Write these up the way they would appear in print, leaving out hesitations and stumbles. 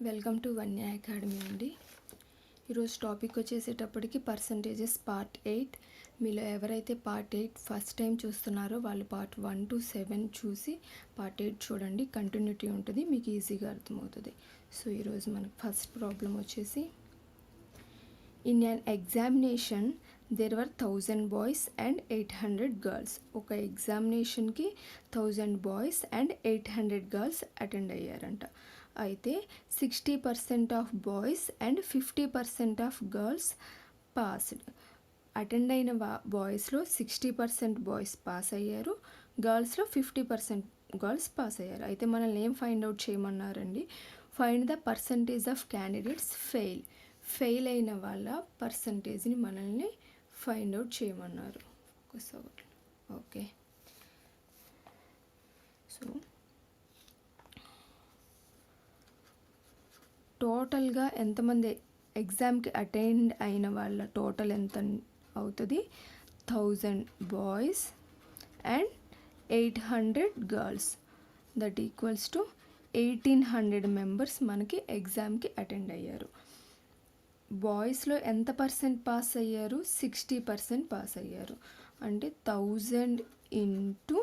Welcome to వన్య academy అండి. ఈరోజు టాపిక్ వచ్చేసేటప్పటికి పర్సంటేజెస్ పార్ట్ 8. మీలో ఎవరైతే పార్ట్ 8 ఫస్ట్ టైం చూస్తున్నారో వాళ్ళు పార్ట్ 1 to 7 చూసి పార్ట్ 8 చూడండి, కంటిన్యూటీ ఉంటుంది, మీకు ఈజీగా అర్థమవుతుంది. సో ఈరోజు మనకు ఫస్ట్ ప్రాబ్లం వచ్చేసి, in an examination there were 1000 boys and 800 girls. ఒక ఎగ్జామినేషన్కి 1000 బాయ్స్ అండ్ 800 గర్ల్స్ అటెండ్ అయ్యారంట. అయితే 60% of boys and 50% of girls passed. Attend అయిన బాయ్స్లో 60% బాయ్స్ పాస్ అయ్యారు, గర్ల్స్లో 50% గర్ల్స్ పాస్ అయ్యారు. అయితే మనల్ని ఏం ఫైండ్ అవుట్ చేయమన్నారండి? Find the percentage of candidates fail అయిన వాళ్ళ పర్సంటేజ్ని మనల్ని ఫైండ్ అవుట్ చేయమన్నారు. ఓకే, సో టోటల్గా ఎంతమంది ఎగ్జామ్కి అటెండ్ అయిన వాళ్ళ టోటల్ ఎంత అవుతుంది? 1000 boys and 800 girls, that equals to 1800 members మనకి ఎగ్జామ్కి అటెండ్ అయ్యారు. బాయ్స్లో ఎంత పర్సెంట్ పాస్ అయ్యారు? 60% పాస్ అయ్యారు. అంటే 1000 ఇంటూ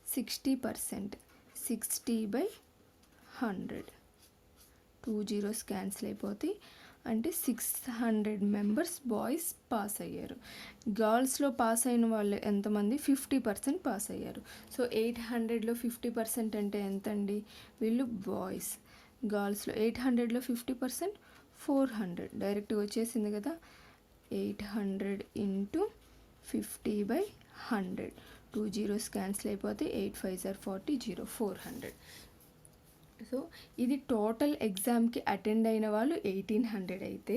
60%, 60/100. 2 zeros క్యాన్సిల్ అయిపోతాయి. అంటే 600 మెంబర్స్ బాయ్స్ పాస్ అయ్యారు. గర్ల్స్లో పాస్ అయిన వాళ్ళు ఎంతమంది? 50% పాస్ అయ్యారు. సో 800లో 50% అంటే ఎంత అండి? వీళ్ళు బాయ్స్. గర్ల్స్లో 800లో 50% 400. డైరెక్ట్గా వచ్చేసింది కదా. 800 ఇంటూ 50/100. 2 zeros క్యాన్సిల్ అయిపోతాయి. 8 5s are 40, 0 400. సో ఇది టోటల్ ఎగ్జామ్కి అటెండ్ అయిన వాళ్ళు 1800 అయితే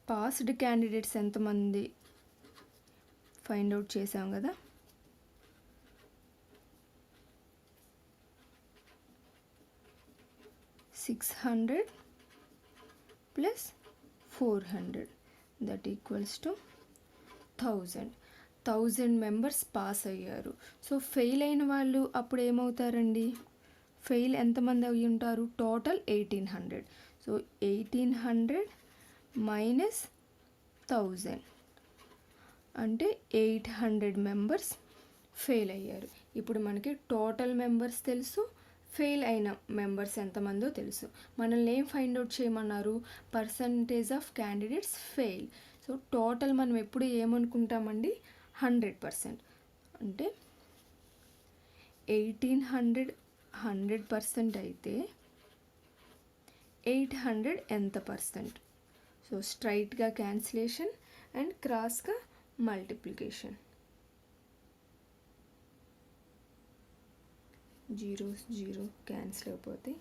పాస్డ్ క్యాండిడేట్స్ ఎంతమంది ఫైండ్ అవుట్ చేసాం కదా. $600 + 400, that equals to 1000 members pass అయ్యారు. సో ఫెయిల్ అయిన వాళ్ళు అప్పుడు ఏమవుతారండి? ఫెయిల్ ఎంతమంది అయి ఉంటారు? టోటల్ 1800. సో 1800 మైనస్ 1000 అంటే 800 మెంబర్స్ ఫెయిల్ అయ్యారు. ఇప్పుడు మనకి టోటల్ మెంబర్స్ తెలుసు, ఫెయిల్ అయిన మెంబర్స్ ఎంతమందో తెలుసు. మనల్ని ఏం ఫైండ్ అవుట్ చేయమన్నారు? Percentage of candidates fail. So total మనం ఎప్పుడు ఏమనుకుంటామండి? 100%. అంటే 1800 100% అయితే 800 ఎంత పర్సెంట్? సో స్ట్రైట్గా క్యాన్సిలేషన్ అండ్ క్రాస్గా మల్టిప్లికేషన్. 0 క్యాన్సిల్ అయిపోతే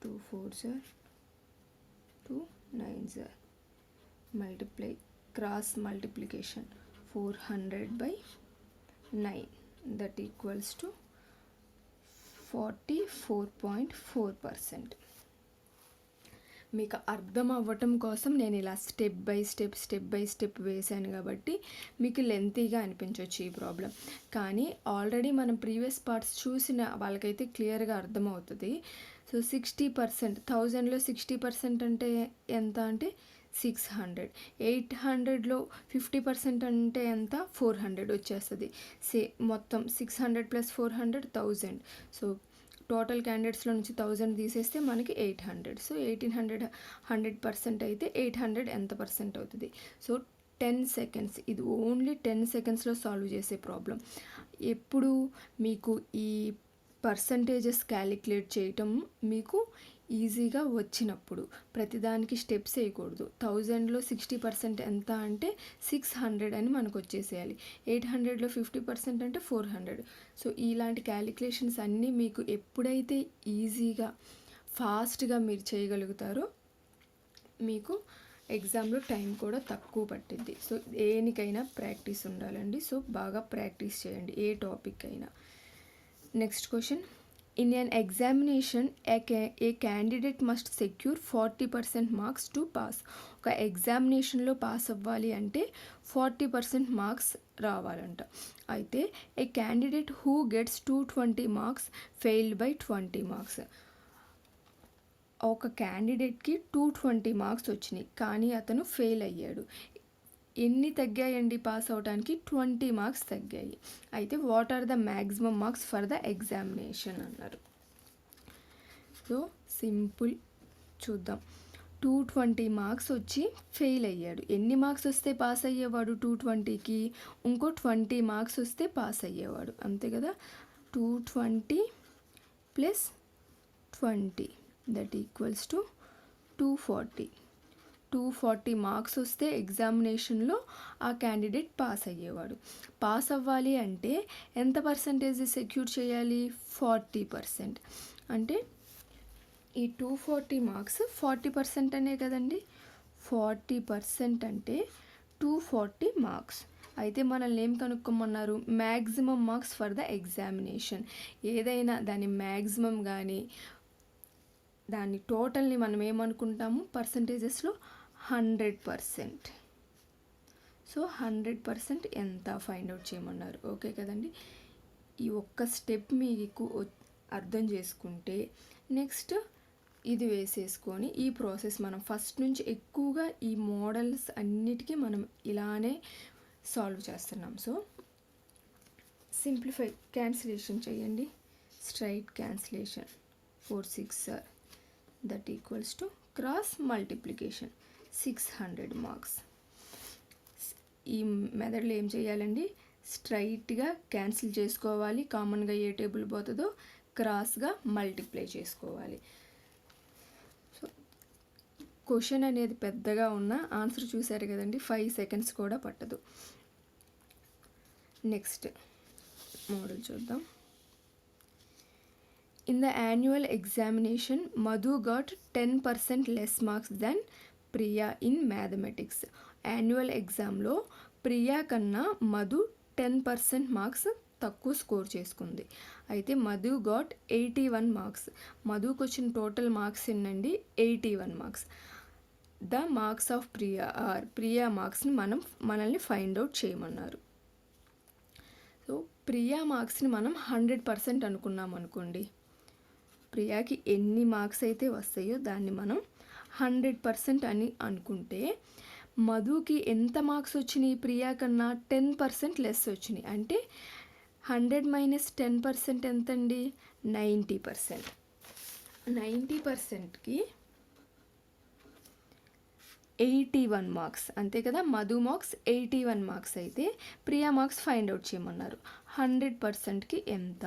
2 4s are 2 9s are multiply cross multiplication 400/9, that equals to 44.4%. మీకు అర్థం అవ్వటం కోసం నేను ఇలా స్టెప్ బై స్టెప్ వేసాను కాబట్టి మీకు లెంతీగా అనిపించవచ్చు ఈ ప్రాబ్లం. కానీ ఆల్రెడీ మనం ప్రీవియస్ పార్ట్స్ చూసిన వాళ్ళకైతే క్లియర్గా అర్థమవుతుంది. సో 60%, 1000లో 60% అంటే ఎంత అంటే 600. 800లో 50% అంటే ఎంత? 400 వచ్చేస్తుంది. మొత్తం 600 + 400 1000. సో టోటల్ క్యాండిడేట్స్లో నుంచి 1000 తీసేస్తే మనకి 800. సో 1800 100% అయితే 800 ఎంత పర్సెంట్ అవుతుంది? So 10 seconds. ఇది ఓన్లీ 10 secondsలో సాల్వ్ చేసే ప్రాబ్లం. ఎప్పుడు మీకు ఈ పర్సంటేజెస్ క్యాలిక్యులేట్ చేయటం మీకు ఈజీగా వచ్చినప్పుడు, ప్రతిదానికి స్టెప్స్ వేయకూడదు. 1000లో 60% ఎంత అంటే 600 అని మనకు వచ్చేసేయాలి. 800లో 50% అంటే 400. సో ఇలాంటి క్యాలిక్యులేషన్స్ అన్నీ మీకు ఎప్పుడైతే ఈజీగా ఫాస్ట్గా మీరు చేయగలుగుతారో మీకు ఎగ్జామ్లో టైం కూడా తక్కువ పట్టిద్ది. సో దేనికైనా ప్రాక్టీస్ ఉండాలండి. సో బాగా ప్రాక్టీస్ చేయండి, ఏ టాపిక్ అయినా. Next question, In an examination, a candidate must secure 40% marks to pass. ఒక ఎగ్జామినేషన్లో పాస్ అవ్వాలి అంటే 40% మార్క్స్ రావాలంట. అయితే a candidate who gets 220 marks failed by 20 marks. ఒక క్యాండిడేట్కి 220 మార్క్స్ వచ్చినాయి కానీ అతను ఫెయిల్ అయ్యాడు. ఎన్ని తగ్గాయండి పాస్ అవడానికి? 20 మార్క్స్ తగ్గాయి. అయితే what are the maximum marks for the examination అన్నారు. సో సింపుల్ చూద్దాం. 220 మార్క్స్ వచ్చి ఫెయిల్ అయ్యాడు. ఎన్ని మార్క్స్ వస్తే పాస్ అయ్యేవాడు 220కి? ఇంకో 20 మార్క్స్ వస్తే పాస్ అయ్యేవాడు, అంతే కదా. 220 plus 20 that equals to 240. 240 marks వస్తే ఎగ్జామినేషన్లో ఆ క్యాండిడేట్ పాస్ అయ్యేవాడు. పాస్ అవ్వాలి అంటే ఎంత పర్సంటేజ్ సెక్యూర్ చేయాలి? 40%. అంటే ఈ 240 మార్క్స్ 40% అనే కదండి. 40% అంటే 240 మార్క్స్. అయితే మనల్ని ఏం కనుక్కోమన్నారు? Maximum marks for the examination. ఏదైనా దాని మ్యాక్సిమం కానీ దాని టోటల్ని మనం ఏమనుకుంటాము పర్సంటేజెస్లో? 100%. సో 100% ఎంత ఫైండ్ అవుట్ చేయమన్నారు. ఓకే కదండి. ఈ ఒక్క స్టెప్ మీకు అర్థం చేసుకుంటే నెక్స్ట్ ఇది వేసేసుకొని ఈ ప్రాసెస్ మనం ఫస్ట్ నుంచి ఎక్కువగా ఈ మోడల్స్ అన్నిటికీ మనం ఇలానే సాల్వ్ చేస్తున్నాం. సో సింప్లిఫై క్యాన్సిలేషన్ చేయండి. Straight cancellation 4 6 that equals to cross multiplication 600 marks. ఈ మెథడ్లో ఏం చేయాలండి? స్ట్రైట్గా క్యాన్సిల్ చేసుకోవాలి. కామన్గా ఏ టేబుల్ పోతుందో క్రాస్గా మల్టిప్లై చేసుకోవాలి. సో క్వశ్చన్ అనేది పెద్దగా ఉన్న ఆన్సర్ చూసారు కదండి, 5 seconds కూడా పట్టదు. నెక్స్ట్ మోడల్ చూద్దాం. In the annual examination, Madhu got 10% less marks than Priya in mathematics. Annual ఎగ్జామ్లో ప్రియా కన్నా మధు 10% మార్క్స్ తక్కువ స్కోర్ చేసుకుంది. అయితే మధు గాట్ 81 మార్క్స్. మధుకు వచ్చిన టోటల్ మార్క్స్ ఎన్నండి? 81 marks. The marks of Priya or Priya మార్క్స్ని మనల్ని ఫైండ్ అవుట్ చేయమన్నారు. సో ప్రియా మార్క్స్ని మనం 100% అనుకున్నాం అనుకోండి. ప్రియాకి ఎన్ని మార్క్స్ అయితే వస్తాయో దాన్ని మనం 100% అని అనుకుంటే మధుకి ఎంత మార్క్స్ వచ్చినాయి? ప్రియా కన్నా 10% లెస్ వచ్చినాయి. అంటే 100 - 10% ఎంతండి? 90%. 90%కి 81 మార్క్స్, అంతే కదా. మధు మార్క్స్ 81 మార్క్స్ అయితే ప్రియా మార్క్స్ ఫైండ్ అవుట్ చేయమన్నారు. 100%కి ఎంత?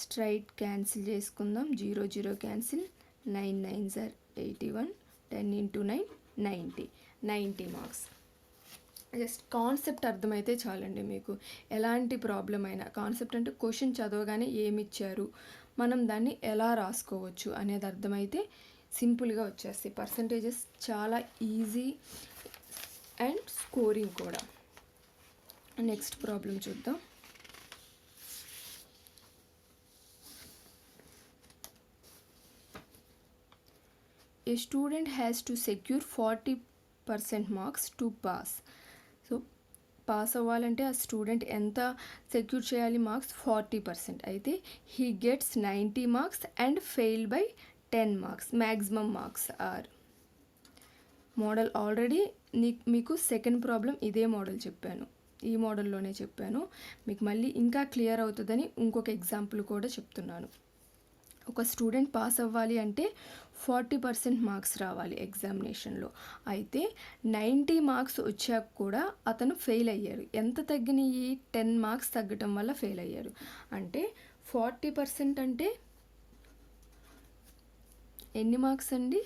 స్ట్రైట్ క్యాన్సిల్ చేసుకుందాం. 0 0 cancel. 9 9s are 81. 10 × 9 90 marks. Just concept అర్థమైతే చాలండి మీకు. ఎలాంటి ప్రాబ్లం అయినా కాన్సెప్ట్ అంటే క్వశ్చన్ చదవగానే ఏమి ఇచ్చారు, మనం దాన్ని ఎలా రాసుకోవచ్చు అనేది అర్థమైతే సింపుల్గా వచ్చేస్తాయి. పర్సంటేజెస్ చాలా ఈజీ అండ్ స్కోరింగ్ కూడా. నెక్స్ట్ ప్రాబ్లం చూద్దాం. A student has to secure 40% marks to pass. So pass అవ్వాలంటే ఆ స్టూడెంట్ ఎంత సెక్యూర్ చేయాలి మార్క్స్? 40%. అయితే he gets 90 marks and fail by 10 marks. Maximum marks are. Model already మీకు second problem ఇదే model చెప్పాను, ఈ మోడల్లోనే చెప్పాను. మీకు మళ్ళీ ఇంకా క్లియర్ అవుతుందని ఇంకొక ఎగ్జాంపుల్ కూడా చెప్తున్నాను. ఒక స్టూడెంట్ పాస్ అవ్వాలి అంటే 40% మార్క్స్ రావాలి ఎగ్జామినేషన్లో. అయితే 90 మార్క్స్ వచ్చాక కూడా అతను ఫెయిల్ అయ్యాడు. ఎంత తగ్గినాయి? 10 మార్క్స్ తగ్గటం వల్ల ఫెయిల్ అయ్యాడు. అంటే 40% అంటే ఎన్ని మార్క్స్ అండి?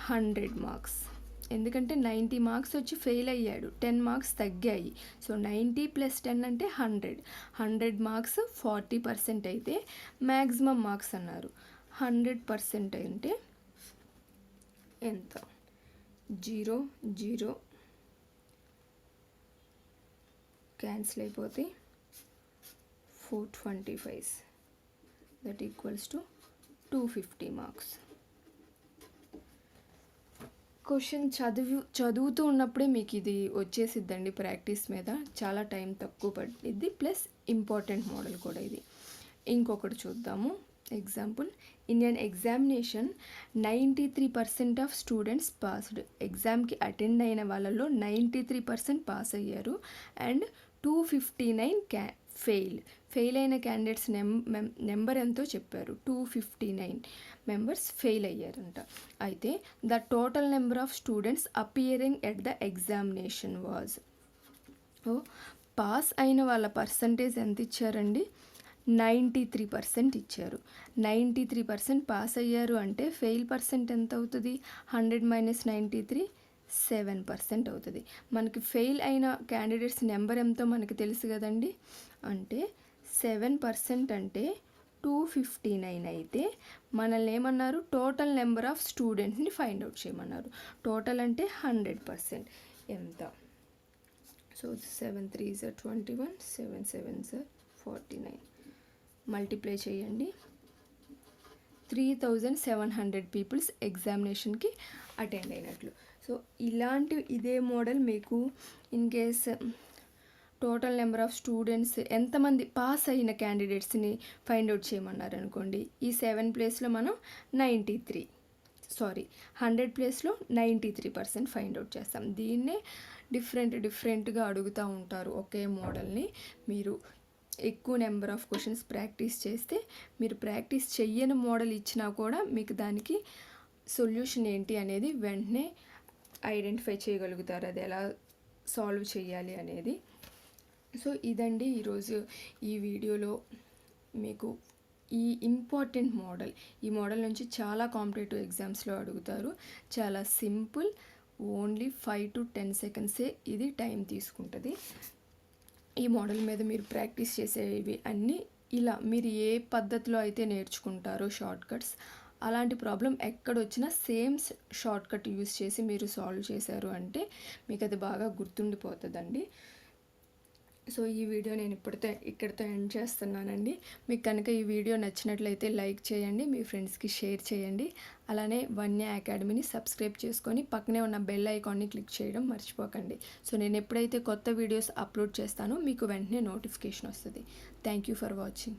100 మార్క్స్. ఎందుకంటే 90 మార్క్స్ వచ్చి ఫెయిల్ అయ్యాడు, 10 మార్క్స్ తగ్గాయి. సో 90 + 10 అంటే 100. 100 మార్క్స్ 40% అయితే మ్యాక్సిమం మార్క్స్ అన్నారు. 100% అంటే ఎంత? 0 0 క్యాన్సిల్ అయిపోతే 425. That equals to 250 marks. Question చదువుతూ ఉన్నప్పుడే మీకు ఇది వచ్చేసిద్దండి. ప్రాక్టీస్ మీద చాలా టైం తక్కువ పట్టిద్ది, ప్లస్ ఇంపార్టెంట్ మోడల్ కూడా ఇది. ఇంకొకటి చూద్దాము example. In an examination 93% of students passed. ఎగ్జామ్కి అటెండ్ అయిన వాళ్ళలో 93% పాస్ అయ్యారు అండ్ 259 ఫెయిల్ అయిన క్యాండిడేట్స్ నెంబర్ ఎంతో చెప్పారు. 259 మెంబర్స్ ఫెయిల్ అయ్యారంట. అయితే the total number of students appearing at the examination was. Pass అయిన వాళ్ళ పర్సంటేజ్ ఎంత ఇచ్చారండి? 93% ఇచ్చారు. 93% పాస్ అయ్యారు అంటే ఫెయిల్ పర్సెంట్ ఎంత అవుతుంది? 100 - 93 7% అవుతుంది. మనకి ఫెయిల్ అయిన క్యాండిడేట్స్ నెంబర్ ఎంతో మనకి తెలుసు కదండి. అంటే 7% అంటే 259 అయితే మనల్ని ఏమన్నారు? టోటల్ నెంబర్ ఆఫ్ స్టూడెంట్స్ని ఫైండ్ అవుట్ చేయమన్నారు. టోటల్ అంటే 100% ఎంత? So 7 3s are 21, 7 7s are 49. Multiply చేయండి. 3700 పీపుల్స్ ఎగ్జామినేషన్కి అటెండ్ అయినట్లు. సో ఇదే మోడల్ మీకు in case total number of students ఎంతమంది పాస్ అయిన క్యాండిడేట్స్ని ఫైండ్ అవుట్ చేయమన్నారు అనుకోండి. ఈ 7 ప్లేస్లో మనం 100 ప్లేస్లో 93% ఫైండ్ అవుట్ చేస్తాం. దీన్నే డిఫరెంట్గా అడుగుతూ ఉంటారు ఒకే మోడల్ని. మీరు ఎక్కువ నెంబర్ ఆఫ్ క్వశ్చన్స్ ప్రాక్టీస్ చేస్తే, మీరు ప్రాక్టీస్ చెయ్యని మోడల్ ఇచ్చినా కూడా మీకు దానికి సొల్యూషన్ ఏంటి అనేది వెంటనే ఐడెంటిఫై చేయగలుగుతారు, అది ఎలా సాల్వ్ చేయాలి అనేది. సో ఇదండి ఈరోజు ఈ వీడియోలో మీకు ఈ ఇంపార్టెంట్ మోడల్. ఈ మోడల్ నుంచి చాలా కాంపిటేటివ్ ఎగ్జామ్స్లో అడుగుతారు. చాలా సింపుల్, ఓన్లీ 5 to 10 సెకండ్సే ఇది టైం తీసుకుంటుంది. ఈ మోడల్ మీద మీరు ప్రాక్టీస్ చేసేవి అన్నీ ఇలా మీరు ఏ పద్ధతిలో అయితే నేర్చుకుంటారో షార్ట్ కట్స్, అలాంటి ప్రాబ్లం ఎక్కడొచ్చినా సేమ్ షార్ట్ కట్ యూస్ చేసి మీరు సాల్వ్ చేశారు అంటే మీకు అది బాగా గుర్తుండిపోతుందండి. సో ఈ వీడియో నేను ఇక్కడితో ఎండ్ చేస్తున్నానండి. మీకు కనుక ఈ వీడియో నచ్చినట్లయితే లైక్ చేయండి, మీ ఫ్రెండ్స్కి షేర్ చేయండి. అలానే వన్య అకాడమీని సబ్స్క్రైబ్ చేసుకొని పక్కనే ఉన్న బెల్ ఐకాన్ని క్లిక్ చేయడం మర్చిపోకండి. సో నేను ఎప్పుడైతే కొత్త వీడియోస్ అప్లోడ్ చేస్తానో మీకు వెంటనే నోటిఫికేషన్ వస్తుంది. Thank you for watching.